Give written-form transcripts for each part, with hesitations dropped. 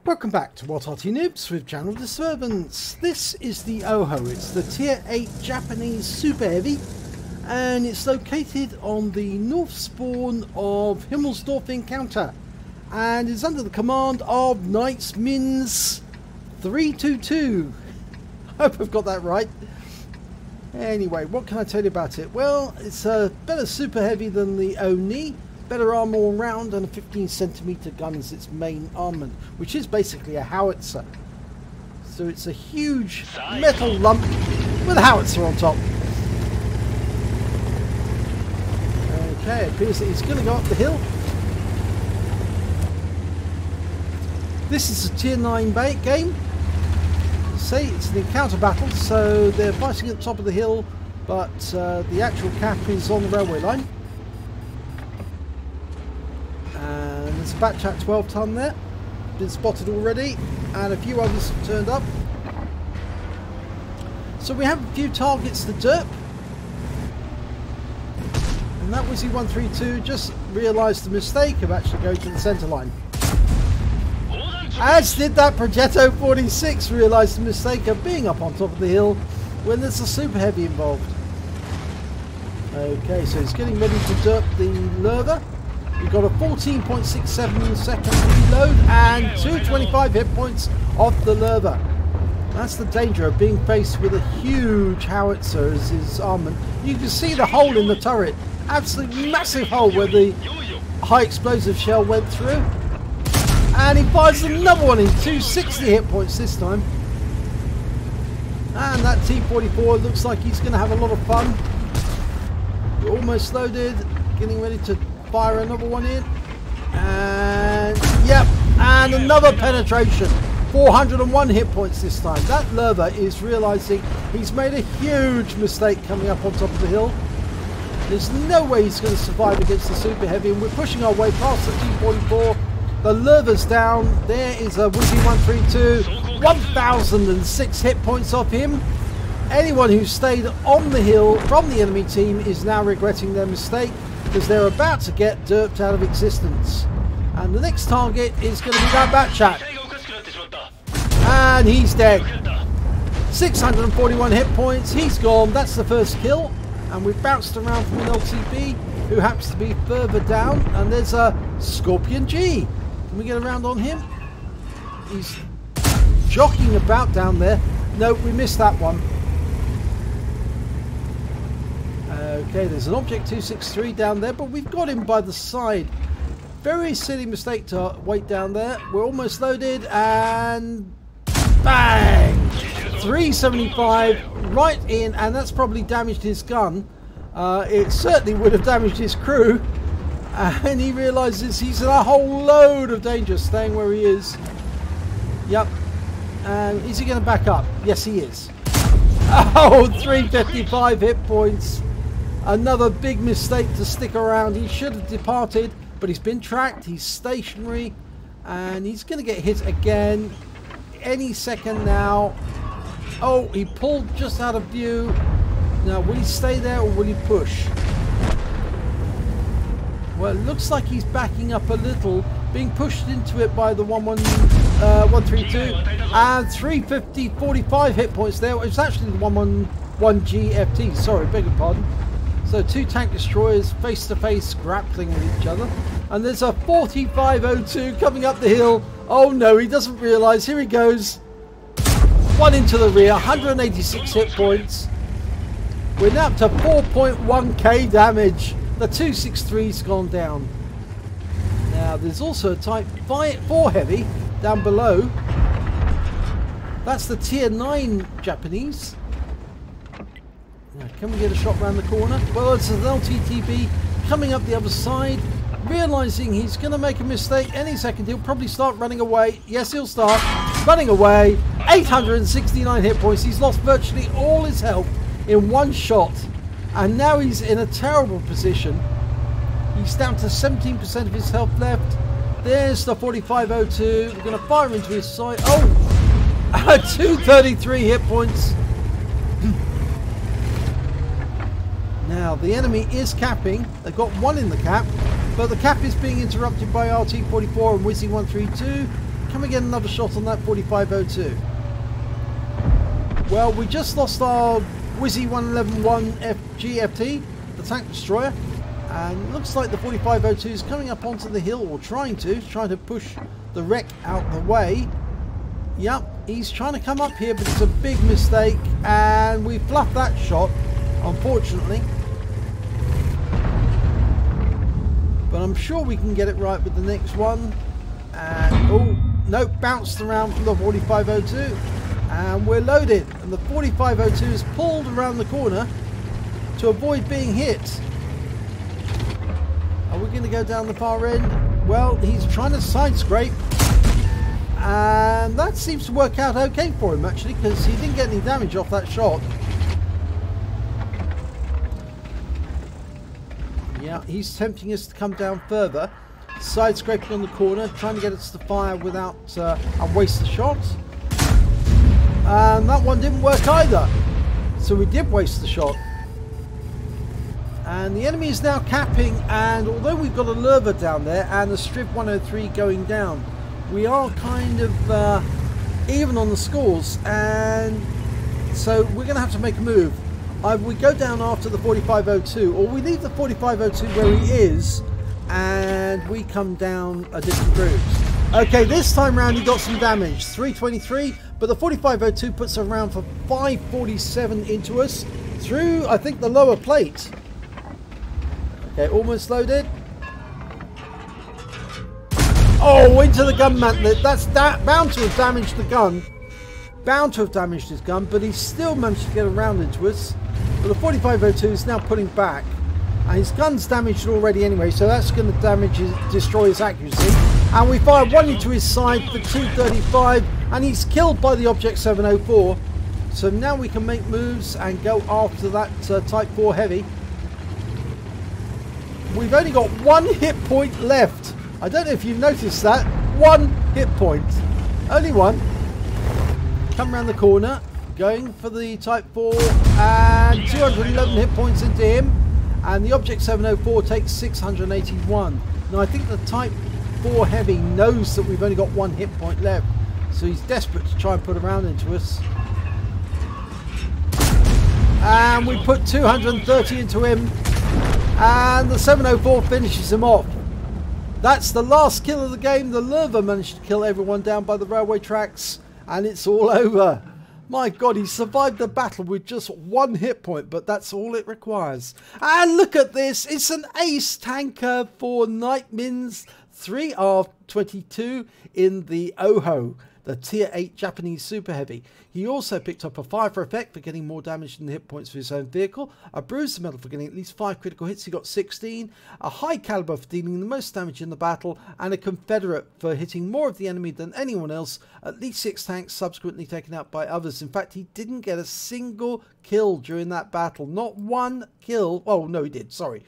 Welcome back to What Arty Noobs with Channel Disturbance. This is the OHO. It's the Tier 8 Japanese Super Heavy, and it's located on the north spawn of Himmelsdorf Encounter, and is under the command of Knights Mins 322. I hope I've got that right. Anyway, what can I tell you about it? Well, it's a better Super Heavy than the Oni. Better armor all round, and a 15cm gun as its main armament, which is basically a howitzer. So it's a huge metal lump with a howitzer on top. Okay, it appears that he's going to go up the hill. This is a Tier 9 game. Say it's an encounter battle, so they're fighting at the top of the hill, but the actual cap is on the railway line. There's a batch at 12 ton there, been spotted already, and a few others have turned up. So we have a few targets to derp, and that was E132 just realised the mistake of actually going to the centre line. As did that Progetto 46 realise the mistake of being up on top of the hill when there's a Super Heavy involved. Okay, so he's getting ready to derp the Lurver. We've got a 14.67 second reload and 225 hit points off the Lurver. That's the danger of being faced with a huge howitzer as his armament. You can see the hole in the turret. Absolutely massive hole where the high explosive shell went through. And he fires another one in 260 hit points this time. And that T-44 looks like he's going to have a lot of fun. We're almost loaded, getting ready to fire another one in, and yep, and another penetration. 401 hit points this time. That Lurver is realising he's made a huge mistake coming up on top of the hill. There's no way he's going to survive against the Super Heavy, and we're pushing our way past the T-44. The Lurver's down. There is a Wizzy 132. 1006 hit points off him. Anyone who stayed on the hill from the enemy team is now regretting their mistake, because they're about to get derped out of existence. And the next target is going to be that Batchat. And he's dead. 641 hit points. He's gone. That's the first kill. And we've bounced around from an LTB who happens to be further down. And there's a Scorpion G. Can we get around on him? He's jockeying about down there. No, we missed that one. Okay, there's an Object 263 down there, but we've got him by the side. Very silly mistake to wait down there. We're almost loaded, and bang! 375 right in, and that's probably damaged his gun. It certainly would have damaged his crew. And he realises he's in a whole load of danger staying where he is. Yep. And is he going to back up? Yes, he is. Oh, 355 hit points. Another big mistake to stick around. He should have departed, but he's been tracked. He's stationary, and he's going to get hit again any second now. Oh, he pulled just out of view. Now, will he stay there or will he push? Well, it looks like he's backing up a little, being pushed into it by the 132, and 350, 45 hit points there. It's actually the 111 GFT. Sorry, beg your pardon. So two tank destroyers face to face grappling with each other. And there's a 4502 coming up the hill. Oh no, he doesn't realise. Here he goes. One into the rear, 186 hit points. We're now up to 4.1k damage. The 263's gone down. Now there's also a Type 4 Heavy down below. That's the Tier 9 Japanese. Now, can we get a shot round the corner? Well, it's an LTTB coming up the other side, realising he's going to make a mistake any second. He'll probably start running away. Yes, he'll start running away. 869 hit points. He's lost virtually all his health in one shot, and now he's in a terrible position. He's down to 17% of his health left. There's the 4502. We're going to fire into his side. Oh, 233 hit points. Now, the enemy is capping. They've got one in the cap, but the cap is being interrupted by RT-44 and Wizzy 132. Can we get another shot on that 4502? Well, we just lost our Wizzy 1111 GFT, the tank destroyer, and it looks like the 4502 is coming up onto the hill, or trying to push the wreck out the way. Yep, he's trying to come up here, but it's a big mistake, and we fluffed that shot, unfortunately. But I'm sure we can get it right with the next one. And oh no, bounced around from the 4502, and we're loaded, and the 4502 is pulled around the corner to avoid being hit. Are we going to go down the far end? Well, he's trying to side scrape, and that seems to work out okay for him actually, because he didn't get any damage off that shot. Yeah, he's tempting us to come down further, side scraping on the corner, trying to get us to fire without a waste of shot. And that one didn't work either, so we did waste the shot. And the enemy is now capping, and although we've got a lurver down there and the Striv 103 going down, we are kind of even on the scores, and so we're going to have to make a move. Either we go down after the 4502, or we leave the 4502 where he is and we come down a different route. Okay, this time round he got some damage, 323, but the 4502 puts a round for 547 into us through, I think, the lower plate. Okay, almost loaded. Oh, into the gun mantlet. That's bound to have damaged the gun. Bound to have damaged his gun, but he still managed to get a round into us. But the 4502 is now pulling back, and his gun's damaged already anyway, so that's going to destroy his accuracy. And we fire one into his side for 235, and he's killed by the Object 704. So now we can make moves and go after that Type 4 Heavy. We've only got one hit point left. I don't know if you've noticed that. One hit point. Only one. Come around the corner, going for the Type 4, and 211 hit points into him, and the Object 704 takes 681. Now I think the Type 4 Heavy knows that we've only got one hit point left, so he's desperate to try and put a round into us. And we put 230 into him, and the 704 finishes him off. That's the last kill of the game. The lurver managed to kill everyone down by the railway tracks, and it's all over. My God, he survived the battle with just one hit point, but that's all it requires. And look at this. It's an ace tanker for Nightmin's 3R22 in the OHO, the Tier 8 Japanese Super Heavy. He also picked up a fire for effect for getting more damage than the hit points for his own vehicle, a bruiser medal for getting at least 5 critical hits, he got 16, a high caliber for dealing the most damage in the battle, and a Confederate for hitting more of the enemy than anyone else, at least 6 tanks subsequently taken out by others. In fact, he didn't get a single kill during that battle, not one kill. Oh no, he did, sorry.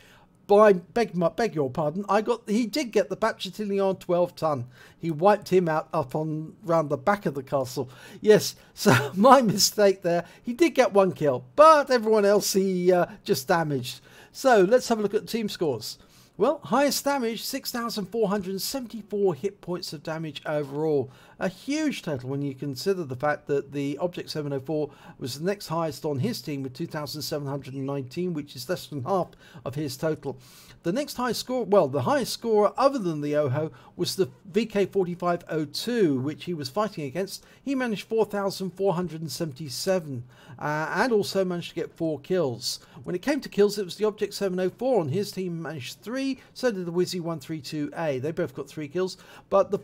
I beg your pardon. He did get the Baptitilion 12 ton. He wiped him out up on round the back of the castle. Yes, so my mistake there. He did get one kill, but everyone else he just damaged. So let's have a look at the team scores. Well, highest damage, 6,474 hit points of damage overall. A huge total when you consider the fact that the Object 704 was the next highest on his team with 2,719, which is less than half of his total. The next highest score, well, the highest scorer other than the OHO was the VK4502, which he was fighting against. He managed 4,477 and also managed to get 4 kills. When it came to kills, it was the Object 704 on his team managed 3, so did the Wizzy 132A. They both got 3 kills, but the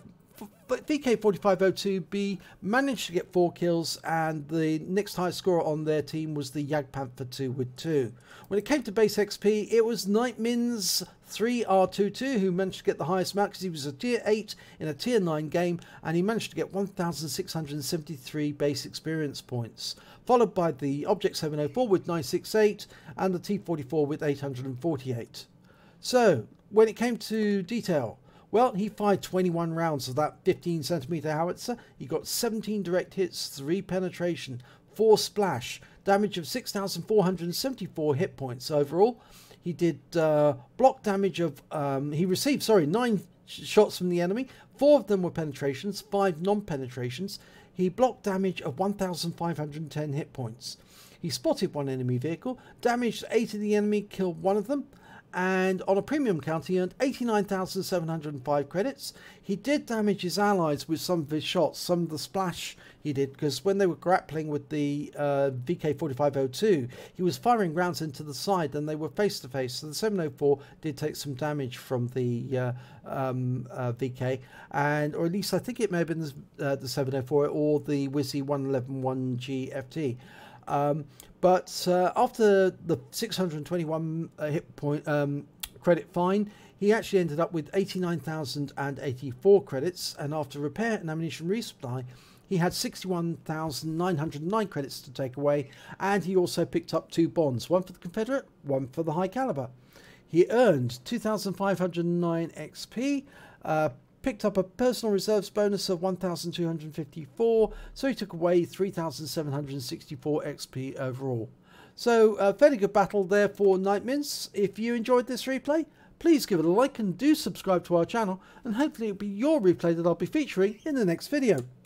VK4502B managed to get 4 kills, and the next highest scorer on their team was the Jagdpanther 2 with 2. When it came to base XP, it was Nightmin's 3R22 who managed to get the highest mark because he was a tier 8 in a tier 9 game, and he managed to get 1,673 base experience points, followed by the Object 704 with 968 and the T44 with 848. So when it came to detail, well, he fired 21 rounds of that 15cm howitzer. He got 17 direct hits, 3 penetration, 4 splash, damage of 6,474 hit points overall. He did block damage of, he received, sorry, 9 shots from the enemy. 4 of them were penetrations, 5 non-penetrations. He blocked damage of 1,510 hit points. He spotted 1 enemy vehicle, damaged 8 of the enemy, killed 1 of them, and on a premium count he earned 89,705 credits. He did damage his allies with some of his shots, some of the splash he did, because when they were grappling with the VK4502, he was firing rounds into the side and they were face to face, so the 704 did take some damage from the VK, and or at least I think it may have been the 704 or the Wizzy 1111 GFT. But after the 621 hit point credit fine, he actually ended up with 89,084 credits, and after repair and ammunition resupply, he had 61,909 credits to take away, and he also picked up 2 bonds, one for the Confederate, one for the high caliber. He earned 2,509 XP, picked up a personal reserves bonus of 1,254, so he took away 3,764 XP overall. So a fairly good battle there for Nightmints. If you enjoyed this replay, please give it a like and do subscribe to our channel, and hopefully it'll be your replay that I'll be featuring in the next video.